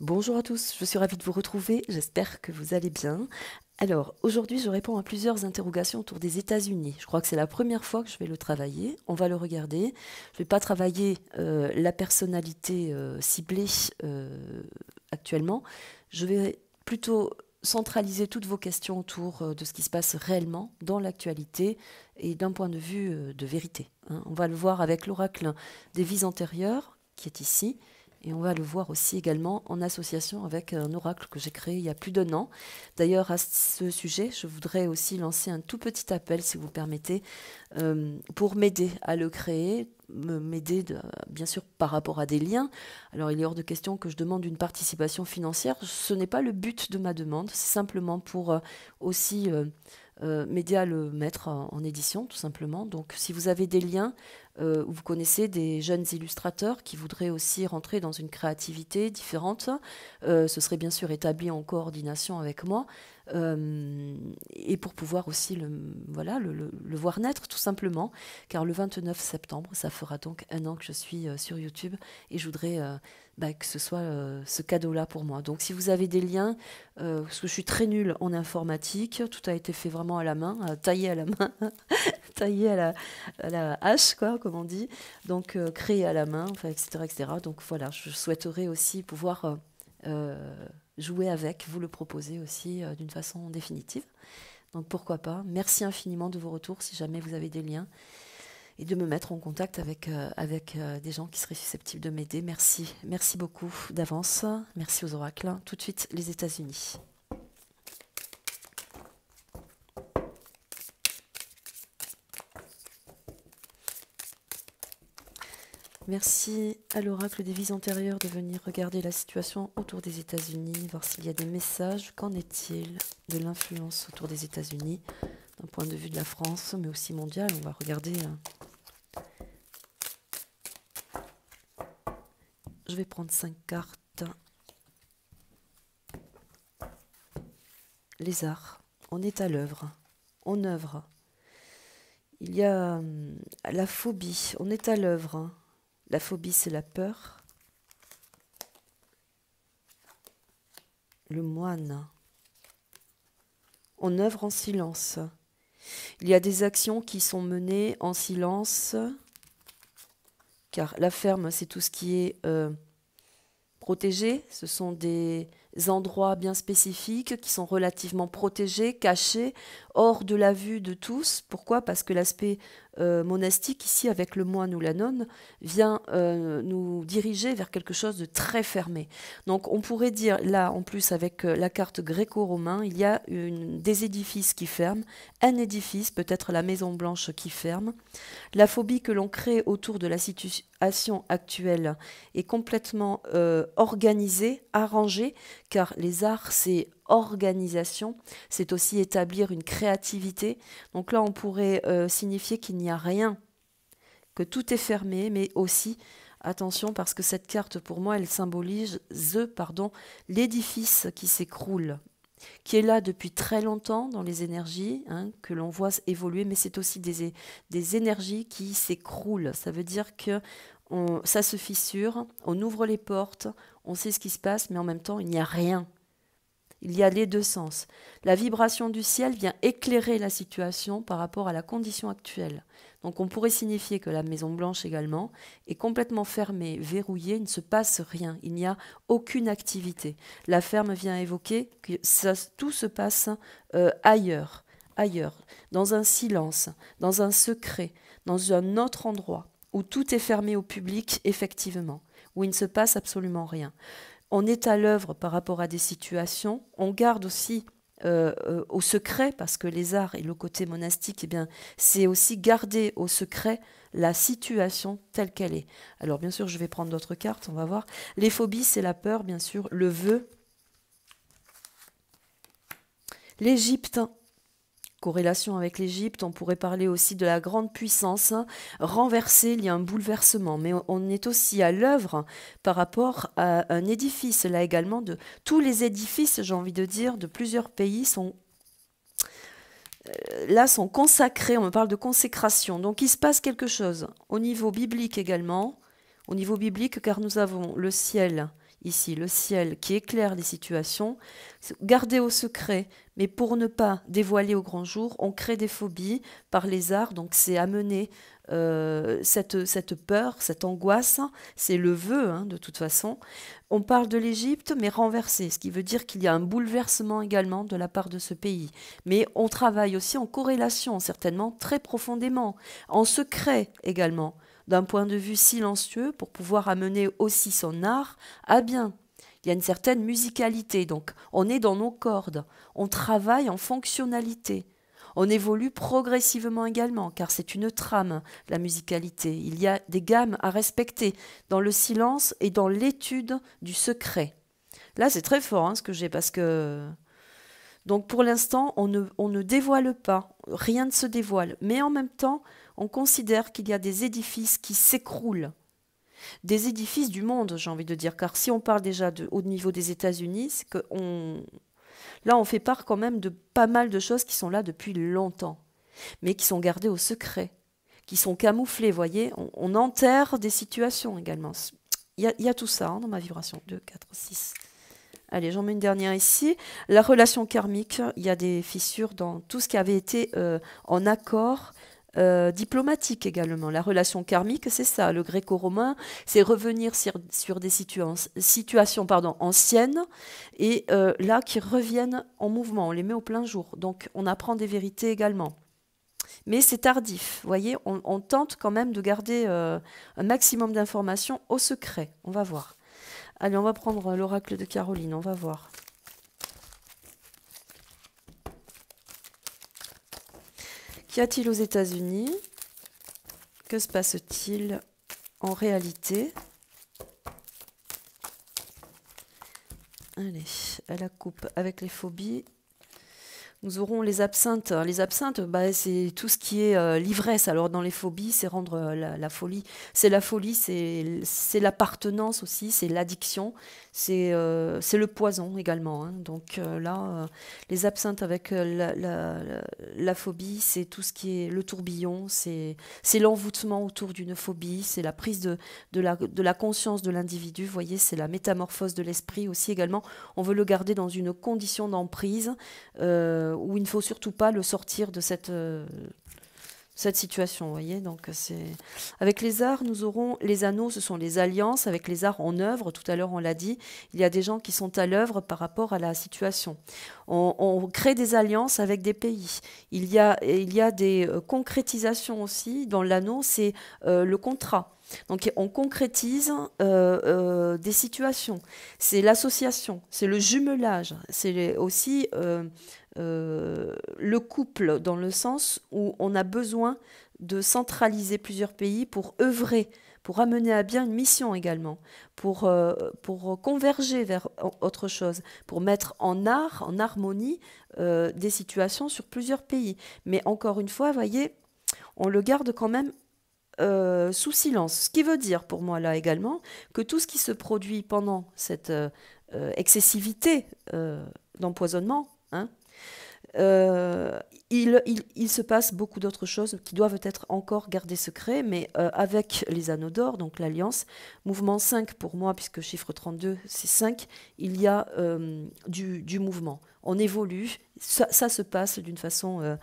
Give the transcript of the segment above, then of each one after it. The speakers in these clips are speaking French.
Bonjour à tous, je suis ravie de vous retrouver, j'espère que vous allez bien. Alors, aujourd'hui, je réponds à plusieurs interrogations autour des États-Unis. Je crois que c'est la première fois que je vais le travailler, on va le regarder. Je ne vais pas travailler la personnalité ciblée actuellement, je vais plutôt centraliser toutes vos questions autour de ce qui se passe réellement dans l'actualité et d'un point de vue de vérité, hein. On va le voir avec l'oracle des vies antérieures, qui est ici. Et on va le voir aussi également en association avec un oracle que j'ai créé il y a plus d'1 an. D'ailleurs, à ce sujet, je voudrais aussi lancer un tout petit appel, si vous permettez, pour m'aider à le créer, m'aider bien sûr par rapport à des liens. Alors, il est hors de question que je demande une participation financière. Ce n'est pas le but de ma demande, c'est simplement pour aussi m'aider à le mettre en édition, tout simplement. Donc, si vous avez des liens, ou vous connaissez des jeunes illustrateurs qui voudraient aussi rentrer dans une créativité différente, ce serait bien sûr établi en coordination avec moi, et pour pouvoir aussi voilà, le voir naître tout simplement, car le 29 septembre, ça fera donc 1 an que je suis sur YouTube, et je voudrais que ce soit ce cadeau-là pour moi. Donc si vous avez des liens, parce que je suis très nulle en informatique, tout a été fait vraiment à la main, taillé à la main, taillé à la hache, quoi, comme on dit, donc créé à la main, enfin, etc., etc. Donc voilà, je souhaiterais aussi pouvoir jouer avec, vous le proposer aussi d'une façon définitive. Donc pourquoi pas. Merci infiniment de vos retours si jamais vous avez des liens et de me mettre en contact avec des gens qui seraient susceptibles de m'aider. Merci, merci beaucoup d'avance. Merci aux oracles. Tout de suite, les États-Unis. Merci à l'oracle des vies antérieures de venir regarder la situation autour des États-Unis, voir s'il y a des messages. Qu'en est-il de l'influence autour des États-Unis, d'un point de vue de la France, mais aussi mondial. On va regarder. Je vais prendre 5 cartes. Les arts. On est à l'œuvre. On œuvre. Il y a la phobie. On est à l'œuvre. La phobie, c'est la peur. Le moine. On œuvre en silence. Il y a des actions qui sont menées en silence, car la ferme, c'est tout ce qui est protégé. Ce sont des endroits bien spécifiques qui sont relativement protégés, cachés, hors de la vue de tous. Pourquoi ? Parce que l'aspect monastique, ici, avec le moine ou la nonne, vient nous diriger vers quelque chose de très fermé. Donc on pourrait dire, là, en plus, avec la carte gréco-romain, il y a des édifices qui ferment, un édifice, peut-être la Maison Blanche qui ferme. La phobie que l'on crée autour de la situation actuelle est complètement organisée, arrangée, car les arts, c'est organisation, c'est aussi établir une créativité. Donc là, on pourrait signifier qu'il n'y a rien, que tout est fermé, mais aussi, attention, parce que cette carte, pour moi, elle symbolise l'édifice qui s'écroule, qui est là depuis très longtemps dans les énergies, hein, que l'on voit évoluer, mais c'est aussi des énergies qui s'écroulent. Ça veut dire que ça se fissure, on ouvre les portes, on sait ce qui se passe, mais en même temps, il n'y a rien. Il y a les deux sens. La vibration du ciel vient éclairer la situation par rapport à la condition actuelle. Donc on pourrait signifier que la Maison Blanche également est complètement fermée, verrouillée, il ne se passe rien, il n'y a aucune activité. La ferme vient évoquer que tout se passe ailleurs, dans un silence, dans un secret, dans un autre endroit, où tout est fermé au public, effectivement, où il ne se passe absolument rien. On est à l'œuvre par rapport à des situations, on garde aussi au secret, parce que les arts et le côté monastique, eh bien, c'est aussi garder au secret la situation telle qu'elle est. Alors bien sûr, je vais prendre d'autres cartes, on va voir. Les phobies, c'est la peur, bien sûr, le vœu. L'Égypte, corrélation avec l'Égypte, on pourrait parler aussi de la grande puissance renversée, il y a un bouleversement, mais on est aussi à l'œuvre par rapport à un édifice, là également, de tous les édifices, j'ai envie de dire, de plusieurs pays sont consacrés, on me parle de consécration, donc il se passe quelque chose au niveau biblique également, au niveau biblique, car nous avons le ciel ici le ciel qui éclaire les situations, garder au secret, mais pour ne pas dévoiler au grand jour, on crée des phobies par les arts, donc c'est amener cette peur, cette angoisse, c'est le vœu hein, de toute façon. On parle de l'Égypte, mais renversé, ce qui veut dire qu'il y a un bouleversement également de la part de ce pays. Mais on travaille aussi en corrélation, certainement très profondément, en secret également, d'un point de vue silencieux, pour pouvoir amener aussi son art à bien. Il y a une certaine musicalité, donc on est dans nos cordes, on travaille en fonctionnalité. On évolue progressivement également, car c'est une trame, la musicalité. Il y a des gammes à respecter dans le silence et dans l'étude du secret. Là, c'est très fort hein, ce que j'ai, parce que... Donc pour l'instant, on ne dévoile pas, rien ne se dévoile. Mais en même temps, on considère qu'il y a des édifices qui s'écroulent. Des édifices du monde, j'ai envie de dire. Car si on parle déjà au niveau des États-Unis, c'est qu'on... Là, on fait part quand même de pas mal de choses qui sont là depuis longtemps, mais qui sont gardées au secret, qui sont camouflées, vous voyez. On enterre des situations également. Il y a tout ça hein, dans ma vibration. 2, 4, 6. Allez, j'en mets une dernière ici. La relation karmique, il y a des fissures dans tout ce qui avait été en accord diplomatique également. La relation karmique, c'est ça. Le gréco-romain, c'est revenir sur des situations anciennes et là qui reviennent en mouvement. On les met au plein jour. Donc on apprend des vérités également. Mais c'est tardif. Vous voyez, on tente quand même de garder un maximum d'informations au secret. On va voir. Allez, on va prendre l'oracle de Caroline. On va voir. Qu'y a-t-il aux États-Unis? Que se passe-t-il en réalité? Allez, à la coupe avec les phobies. Nous aurons les absinthes. Les absinthes, bah, c'est tout ce qui est l'ivresse. Alors dans les phobies, c'est rendre la folie. C'est la folie, c'est l'appartenance aussi, c'est l'addiction, c'est le poison également. Hein. Donc là, les absinthes avec la phobie, c'est tout ce qui est le tourbillon, c'est l'envoûtement autour d'une phobie, c'est la prise de la conscience de l'individu. Vous voyez, c'est la métamorphose de l'esprit aussi également. On veut le garder dans une condition d'emprise. Où il ne faut surtout pas le sortir de cette situation, vous voyez. Donc avec les arts, nous aurons les anneaux, ce sont les alliances avec les arts en œuvre. Tout à l'heure, on l'a dit, il y a des gens qui sont à l'œuvre par rapport à la situation. On crée des alliances avec des pays. Il y a des concrétisations aussi. Dans l'anneau, c'est le contrat. Donc on concrétise des situations. C'est l'association, c'est le jumelage, c'est aussi le couple dans le sens où on a besoin de centraliser plusieurs pays pour œuvrer, pour amener à bien une mission également, pour converger vers autre chose, pour mettre en art, en harmonie des situations sur plusieurs pays. Mais encore une fois, vous voyez, on le garde quand même sous silence. Ce qui veut dire pour moi là également que tout ce qui se produit pendant cette excessivité d'empoisonnement, hein, il se passe beaucoup d'autres choses qui doivent être encore gardées secrets, mais avec les anneaux d'or, donc l'alliance, mouvement 5 pour moi, puisque chiffre 32 c'est 5, il y a du mouvement. On évolue, ça se passe d'une façon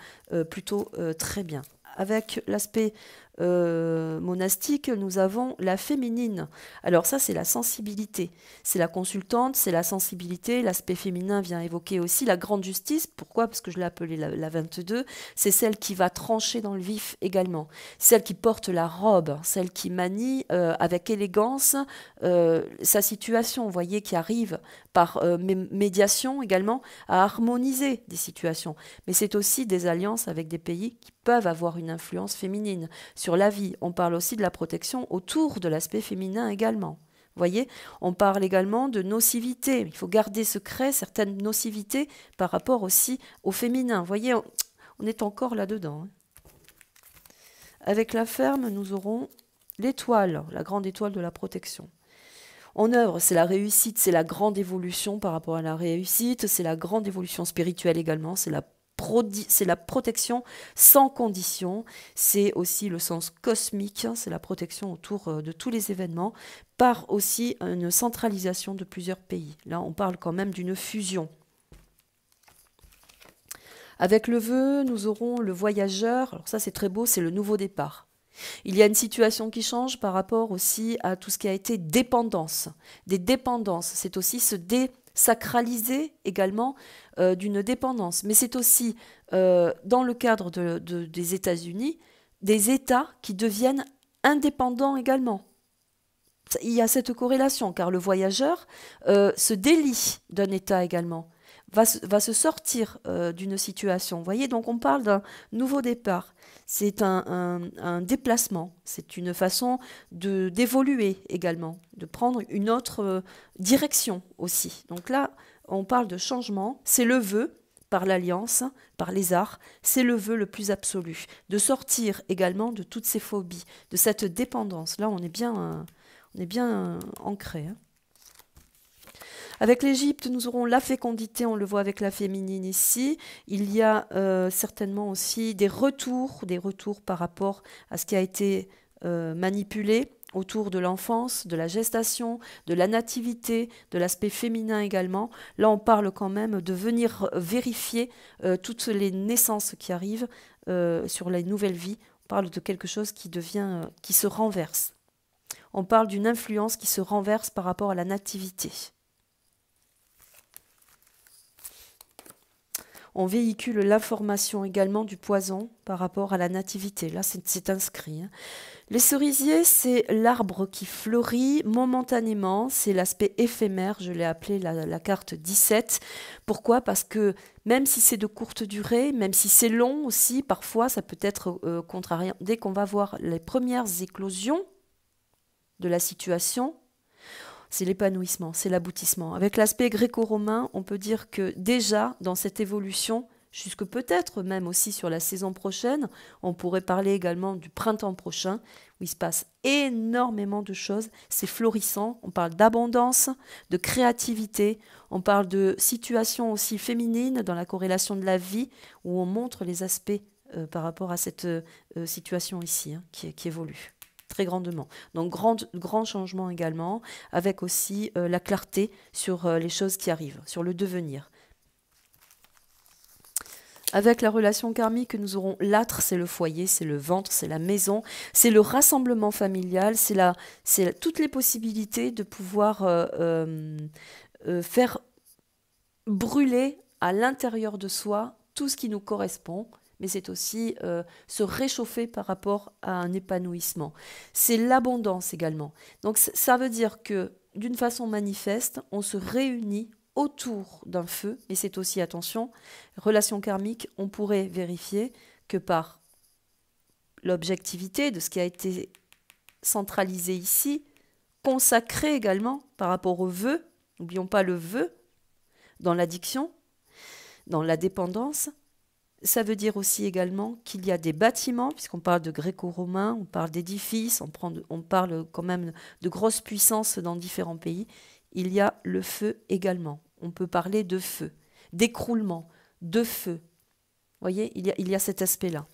plutôt très bien. Avec l'aspect monastique, nous avons la féminine. Alors ça, c'est la sensibilité. C'est la consultante, c'est la sensibilité. L'aspect féminin vient évoquer aussi la grande justice. Pourquoi? Parce que je l'ai appelée la 22. C'est celle qui va trancher dans le vif également. Celle qui porte la robe, celle qui manie avec élégance sa situation, vous voyez, qui arrive par médiation également à harmoniser des situations. Mais c'est aussi des alliances avec des pays qui peuvent avoir une influence féminine sur la vie. On parle aussi de la protection autour de l'aspect féminin également. Vous voyez, on parle également de nocivité. Il faut garder secret certaines nocivités par rapport aussi au féminin. Vous voyez, on est encore là-dedans. Avec la ferme, nous aurons l'étoile, la grande étoile de la protection. En œuvre, c'est la réussite, c'est la grande évolution par rapport à la réussite, c'est la grande évolution spirituelle également, c'est la c'est la protection sans condition. C'est aussi le sens cosmique, hein, c'est la protection autour de tous les événements, par aussi une centralisation de plusieurs pays. Là, on parle quand même d'une fusion. Avec le vœu, nous aurons le voyageur. Alors ça, c'est très beau, c'est le nouveau départ. Il y a une situation qui change par rapport aussi à tout ce qui a été dépendance. Des dépendances, c'est aussi se désacraliser également d'une dépendance. Mais c'est aussi, dans le cadre des États-Unis, des États qui deviennent indépendants également. Il y a cette corrélation, car le voyageur se délie d'un État également, va se sortir d'une situation. Vous voyez, donc on parle d'un nouveau départ. C'est un déplacement, c'est une façon d'évoluer également, de prendre une autre direction aussi. Donc là, on parle de changement, c'est le vœu par l'alliance, par les arts, c'est le vœu le plus absolu, de sortir également de toutes ces phobies, de cette dépendance. Là, on est bien ancré. Hein. Avec l'Égypte, nous aurons la fécondité, on le voit avec la féminine ici. Il y a certainement aussi des retours par rapport à ce qui a été manipulé autour de l'enfance, de la gestation, de la nativité, de l'aspect féminin également. Là, on parle quand même de venir vérifier toutes les naissances qui arrivent sur les nouvelles vies. On parle de quelque chose qui se renverse. On parle d'une influence qui se renverse par rapport à la nativité. On véhicule l'information également du poison par rapport à la nativité. Là, c'est inscrit. Hein. Les cerisiers, c'est l'arbre qui fleurit momentanément. C'est l'aspect éphémère, je l'ai appelé la carte 17. Pourquoi? Parce que même si c'est de courte durée, même si c'est long aussi, parfois ça peut être contrariant. Dès qu'on va voir les premières éclosions de la situation, c'est l'épanouissement, c'est l'aboutissement. Avec l'aspect gréco-romain, on peut dire que déjà, dans cette évolution, jusque peut-être même aussi sur la saison prochaine, on pourrait parler également du printemps prochain, où il se passe énormément de choses, c'est florissant, on parle d'abondance, de créativité, on parle de situation aussi féminine dans la corrélation de la vie, où on montre les aspects par rapport à cette situation ici, hein, qui évolue. Très grandement. Donc grand changement également, avec aussi la clarté sur les choses qui arrivent, sur le devenir. Avec la relation karmique, nous aurons l'âtre, c'est le foyer, c'est le ventre, c'est la maison, c'est le rassemblement familial, c'est toutes les possibilités de pouvoir faire brûler à l'intérieur de soi tout ce qui nous correspond, mais c'est aussi se réchauffer par rapport à un épanouissement. C'est l'abondance également. Donc ça veut dire que d'une façon manifeste, on se réunit autour d'un feu, et c'est aussi, attention, relation karmique, on pourrait vérifier que par l'objectivité de ce qui a été centralisé ici, consacré également par rapport au vœu, n'oublions pas le vœu, dans l'addiction, dans la dépendance. Ça veut dire aussi également qu'il y a des bâtiments, puisqu'on parle de gréco-romain, on parle d'édifices, on parle quand même de grosses puissances dans différents pays. Il y a le feu également. On peut parler de feu, d'écroulement, de feu. Vous voyez, il y a cet aspect-là.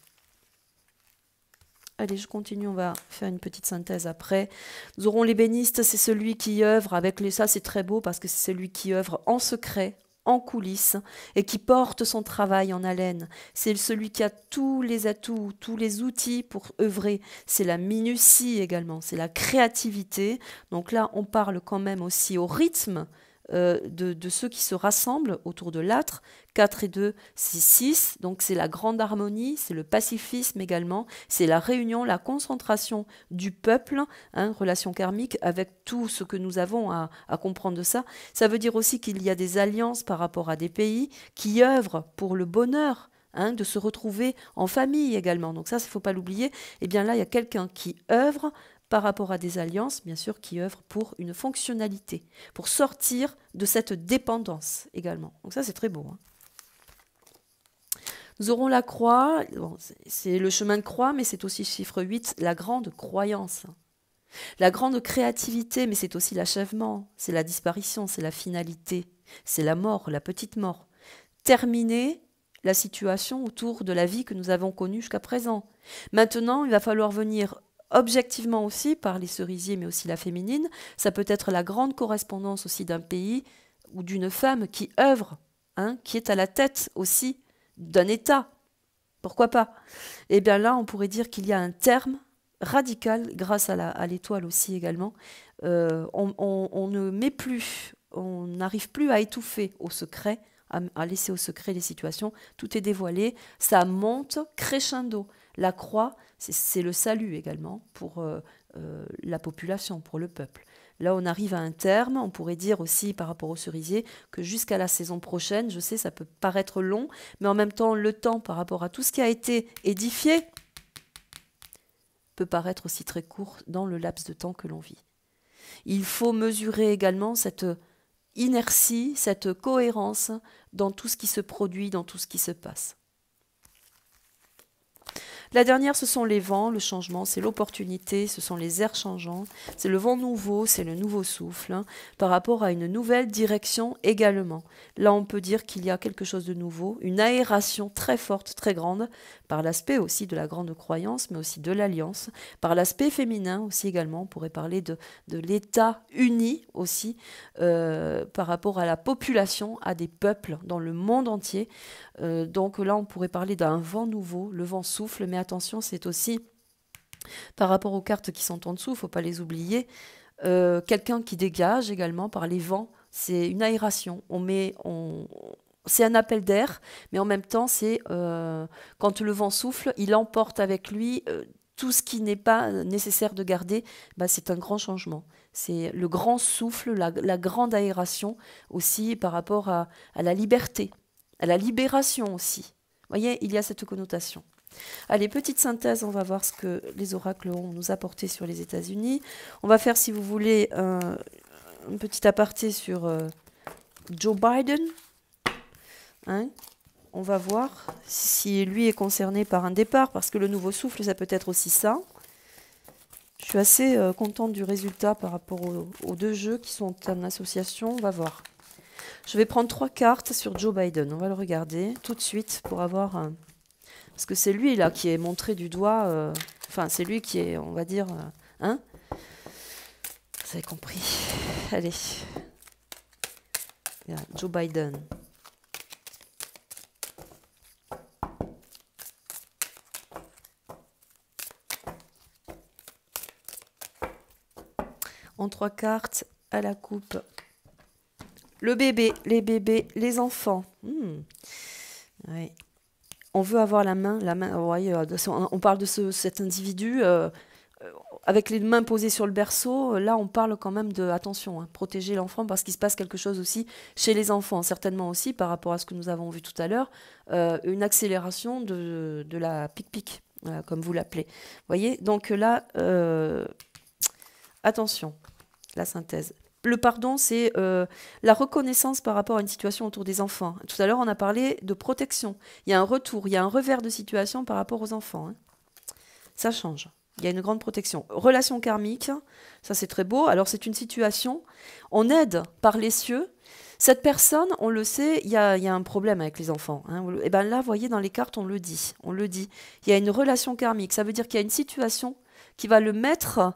Allez, je continue, on va faire une petite synthèse après. Nous aurons l'ébéniste, c'est celui qui œuvre avec les... Ça, c'est très beau parce que c'est celui qui œuvre en secret, en coulisses, et qui porte son travail en haleine. C'est celui qui a tous les atouts, tous les outils pour œuvrer. C'est la minutie également, c'est la créativité. Donc là, on parle quand même aussi au rythme de ceux qui se rassemblent autour de l'âtre. 4 et 2, c'est 6. Donc c'est la grande harmonie, c'est le pacifisme également. C'est la réunion, la concentration du peuple, hein, relation karmique, avec tout ce que nous avons à comprendre de ça. Ça veut dire aussi qu'il y a des alliances par rapport à des pays qui œuvrent pour le bonheur, hein, de se retrouver en famille également. Donc ça, il ne faut pas l'oublier. Et bien là, il y a quelqu'un qui œuvre par rapport à des alliances, bien sûr, qui œuvrent pour une fonctionnalité, pour sortir de cette dépendance également. Donc ça, c'est très beau. Hein. Nous aurons la croix, bon, c'est le chemin de croix, mais c'est aussi chiffre 8, la grande croyance. La grande créativité, mais c'est aussi l'achèvement, c'est la disparition, c'est la finalité, c'est la mort, la petite mort. Terminer la situation autour de la vie que nous avons connue jusqu'à présent. Maintenant, il va falloir venir objectivement aussi par les cerisiers, mais aussi la féminine. Ça peut être la grande correspondance aussi d'un pays ou d'une femme qui œuvre, hein, qui est à la tête aussi d'un État. Pourquoi pas? Et bien là, on pourrait dire qu'il y a un terme radical, grâce à l'étoile aussi également. On ne met plus, on n'arrive plus à étouffer au secret, à laisser au secret les situations. Tout est dévoilé, ça monte crescendo. La croix, c'est le salut également pour la population, pour le peuple. Là, on arrive à un terme. On pourrait dire aussi, par rapport aux cerisiers, que jusqu'à la saison prochaine, je sais, ça peut paraître long, mais en même temps, le temps, par rapport à tout ce qui a été édifié, peut paraître aussi très court dans le laps de temps que l'on vit. Il faut mesurer également cette inertie, cette cohérence dans tout ce qui se produit, dans tout ce qui se passe. La dernière, ce sont les vents, le changement, c'est l'opportunité, ce sont les airs changeants, c'est le vent nouveau, c'est le nouveau souffle, hein, par rapport à une nouvelle direction également. Là, on peut dire qu'il y a quelque chose de nouveau, une aération très forte, très grande, par l'aspect aussi de la grande croyance, mais aussi de l'alliance, par l'aspect féminin aussi également, on pourrait parler de l'État uni aussi, par rapport à la population, à des peuples dans le monde entier. Donc là, on pourrait parler d'un vent nouveau, le vent souffle, mais attention, c'est aussi, par rapport aux cartes qui sont en dessous, il ne faut pas les oublier, quelqu'un qui dégage également par les vents, c'est une aération, c'est un appel d'air, mais en même temps, c'est quand le vent souffle, il emporte avec lui tout ce qui n'est pas nécessaire de garder, bah, c'est un grand changement. C'est le grand souffle, la grande aération aussi par rapport à la liberté, à la libération aussi. Vous voyez, il y a cette connotation. Allez, petite synthèse, on va voir ce que les oracles ont nous apporté sur les États-Unis. On va faire, si vous voulez, un petit aparté sur Joe Biden. Hein, on va voir si lui est concerné par un départ, parce que le nouveau souffle, ça peut être aussi ça. Je suis assez contente du résultat par rapport aux deux jeux qui sont en association. On va voir. Je vais prendre 3 cartes sur Joe Biden. On va le regarder tout de suite pour avoir... parce que c'est lui, là, qui est montré du doigt. Enfin, c'est lui qui est, on va dire... hein, vous avez compris. Allez. Là, Joe Biden. En 3 cartes, à la coupe. Le bébé, les bébés, les enfants. Ouais. On veut avoir la main, ouais, on parle de cet individu avec les mains posées sur le berceau. Là, on parle quand même de, attention, hein, protéger l'enfant parce qu'il se passe quelque chose aussi chez les enfants, certainement aussi par rapport à ce que nous avons vu tout à l'heure, une accélération de la pic-pic, voilà, comme vous l'appelez. Vous voyez, donc là, attention, la synthèse. Le pardon, c'est la reconnaissance par rapport à une situation autour des enfants. Tout à l'heure, on a parlé de protection. Il y a un retour, il y a un revers de situation par rapport aux enfants. Hein. Ça change. Il y a une grande protection. Relation karmique, ça c'est très beau. Alors c'est une situation, on aide par les cieux. Cette personne, on le sait, il y a un problème avec les enfants. Hein. Et bien là, vous voyez, dans les cartes, on le dit. Il y a une relation karmique. Ça veut dire qu'il y a une situation qui va le mettre...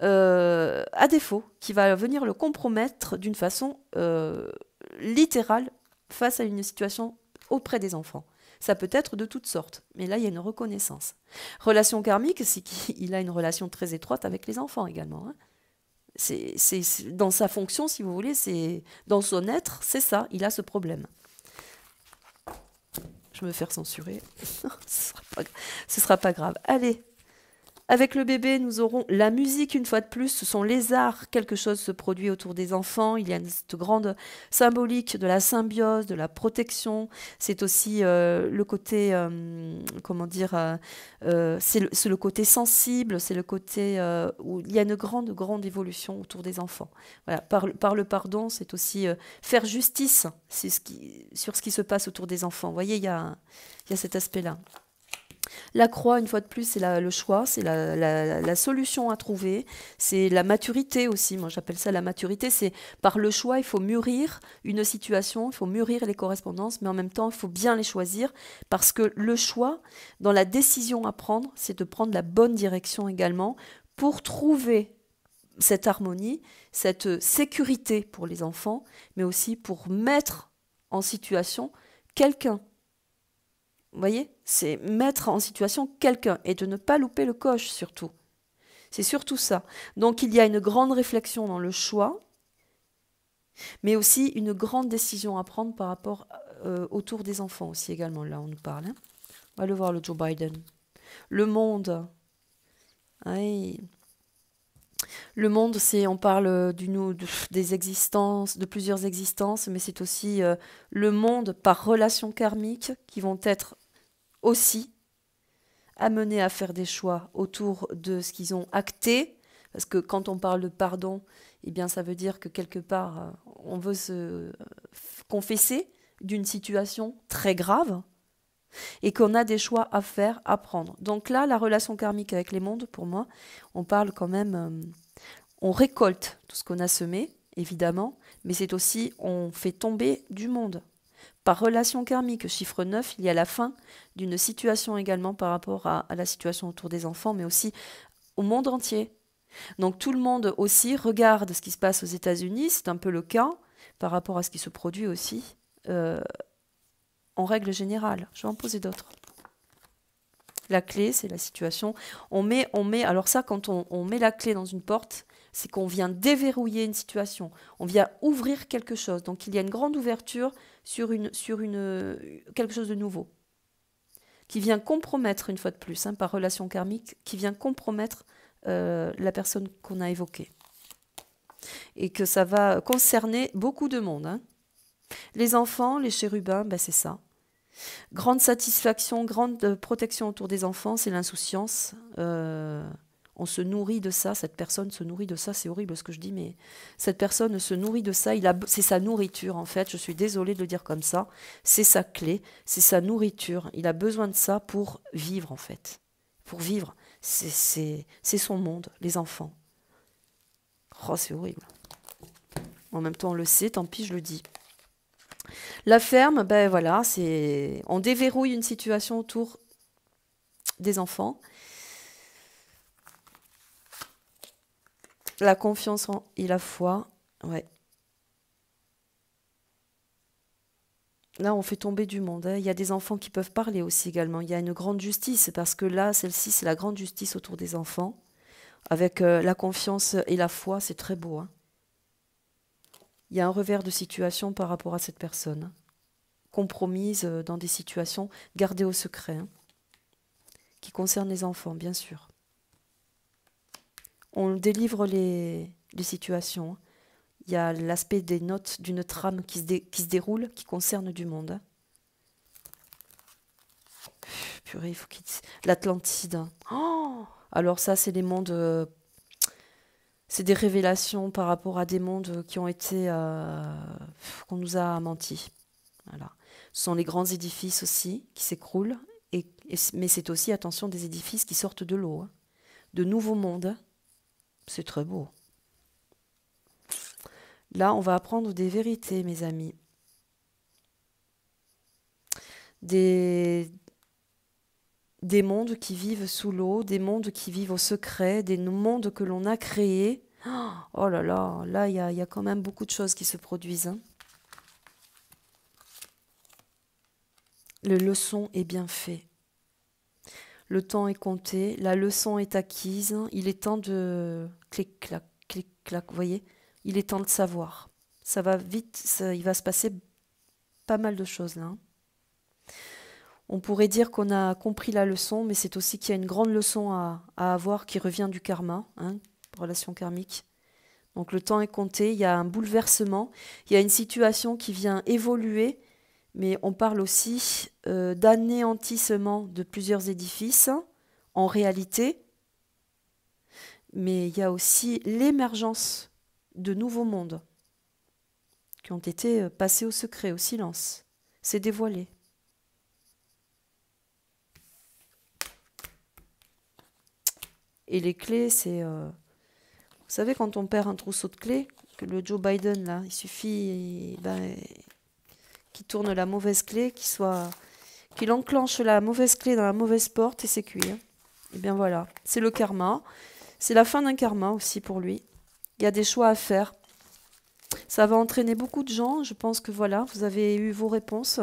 à défaut, qui va venir le compromettre d'une façon littérale face à une situation auprès des enfants. Ça peut être de toutes sortes, mais là, il y a une reconnaissance. Relation karmique, c'est qu'il a une relation très étroite avec les enfants également. Hein. C'est dans sa fonction, si vous voulez, c'est dans son être, c'est ça, il a ce problème. Je vais me faire censurer. Ce sera pas grave. Allez. Avec le bébé, nous aurons la musique une fois de plus, ce sont les arts, quelque chose se produit autour des enfants, il y a cette grande symbolique de la symbiose, de la protection, c'est aussi le côté, comment dire, c'est le côté sensible, c'est le côté où il y a une grande évolution autour des enfants. Voilà, par le pardon, c'est aussi faire justice sur ce qui se passe autour des enfants. Vous voyez, il y a cet aspect-là. La croix, une fois de plus, c'est le choix, c'est la solution à trouver, c'est la maturité aussi. Moi, j'appelle ça la maturité. C'est par le choix, il faut mûrir une situation, il faut mûrir les correspondances, mais en même temps, il faut bien les choisir parce que le choix, dans la décision à prendre, c'est de prendre la bonne direction également pour trouver cette harmonie, cette sécurité pour les enfants, mais aussi pour mettre en situation quelqu'un. Vous voyez, c'est mettre en situation quelqu'un et de ne pas louper le coche surtout. C'est surtout ça. Donc il y a une grande réflexion dans le choix, mais aussi une grande décision à prendre par rapport autour des enfants aussi également. Là, on nous parle. Hein. On va le voir, le Joe Biden. Le monde. Oui. Le monde, c'est, on parle des existences, de plusieurs existences, mais c'est aussi le monde par relations karmiques qui vont être aussi amenés à faire des choix autour de ce qu'ils ont acté, parce que quand on parle de pardon, eh bien ça veut dire que quelque part on veut se confesser d'une situation très grave et qu'on a des choix à faire, à prendre. Donc là, la relation karmique avec les mondes, pour moi, on parle quand même, on récolte tout ce qu'on a semé, évidemment, mais c'est aussi, on fait tomber du monde. Par relation karmique, chiffre 9, il y a la fin d'une situation également par rapport à la situation autour des enfants, mais aussi au monde entier. Donc tout le monde aussi regarde ce qui se passe aux États-Unis, c'est un peu le cas par rapport à ce qui se produit aussi en règle générale. Je vais en poser d'autres. La clé, c'est la situation. Alors ça, quand on met la clé dans une porte, c'est qu'on vient déverrouiller une situation, on vient ouvrir quelque chose. Donc il y a une grande ouverture sur quelque chose de nouveau, qui vient compromettre, une fois de plus, hein, par relation karmique, qui vient compromettre la personne qu'on a évoquée. Et que ça va concerner beaucoup de monde. Hein. Les enfants, les chérubins, ben c'est ça. Grande satisfaction, grande protection autour des enfants, c'est l'insouciance. On se nourrit de ça, cette personne se nourrit de ça, c'est horrible ce que je dis, mais cette personne se nourrit de ça, c'est sa nourriture en fait, je suis désolée de le dire comme ça, c'est sa clé, c'est sa nourriture, il a besoin de ça pour vivre en fait. Pour vivre, c'est son monde, les enfants. Oh, c'est horrible. En même temps, on le sait, tant pis, je le dis. La ferme, ben voilà, on déverrouille une situation autour des enfants. La confiance et la foi, ouais. Là, on fait tomber du monde. Hein. Il y a des enfants qui peuvent parler aussi également. Il y a une grande justice, parce que là, celle-ci, c'est la grande justice autour des enfants. Avec la confiance et la foi, c'est très beau. Hein. Il y a un revers de situation par rapport à cette personne. Compromise dans des situations gardées au secret, hein, qui concernent les enfants, bien sûr. On délivre les situations. Il y a l'aspect des notes d'une trame qui se déroule, qui concerne du monde. Hein. Purée, il faut qu'il... L'Atlantide. Oh, alors ça, c'est des mondes... c'est des révélations par rapport à des mondes qui ont été... qu'on nous a menti. Voilà. Ce sont les grands édifices aussi qui s'écroulent. Mais c'est aussi, attention, des édifices qui sortent de l'eau. Hein. De nouveaux mondes. C'est très beau. Là, on va apprendre des vérités, mes amis. Des mondes qui vivent sous l'eau, des mondes qui vivent au secret, des mondes que l'on a créés. Oh là là, là, il y a quand même beaucoup de choses qui se produisent. Hein. Le leçon est bien fait. Le temps est compté, la leçon est acquise. Il est temps de clic-clac, vous voyez? Il est temps de savoir. Ça va vite, il va se passer pas mal de choses là. Hein. On pourrait dire qu'on a compris la leçon, mais c'est aussi qu'il y a une grande leçon à avoir qui revient du karma, hein, relation karmique. Donc le temps est compté, il y a un bouleversement, il y a une situation qui vient évoluer, mais on parle aussi d'anéantissement de plusieurs édifices, en réalité, mais il y a aussi l'émergence de nouveaux mondes qui ont été passés au secret, au silence. C'est dévoilé. Et les clés, c'est... vous savez, quand on perd un trousseau de clés, que le Joe Biden, là, il suffit qu'il tourne la mauvaise clé, qu'il enclenche la mauvaise clé dans la mauvaise porte et c'est cuit. Hein. Et bien voilà, c'est le karma. C'est la fin d'un karma aussi pour lui. Il y a des choix à faire. Ça va entraîner beaucoup de gens. Je pense que voilà, vous avez eu vos réponses.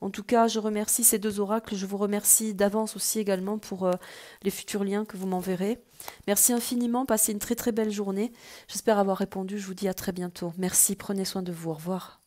En tout cas, je remercie ces deux oracles. Je vous remercie d'avance aussi également pour les futurs liens que vous m'enverrez. Merci infiniment. Passez une très très belle journée. J'espère avoir répondu. Je vous dis à très bientôt. Merci. Prenez soin de vous. Au revoir.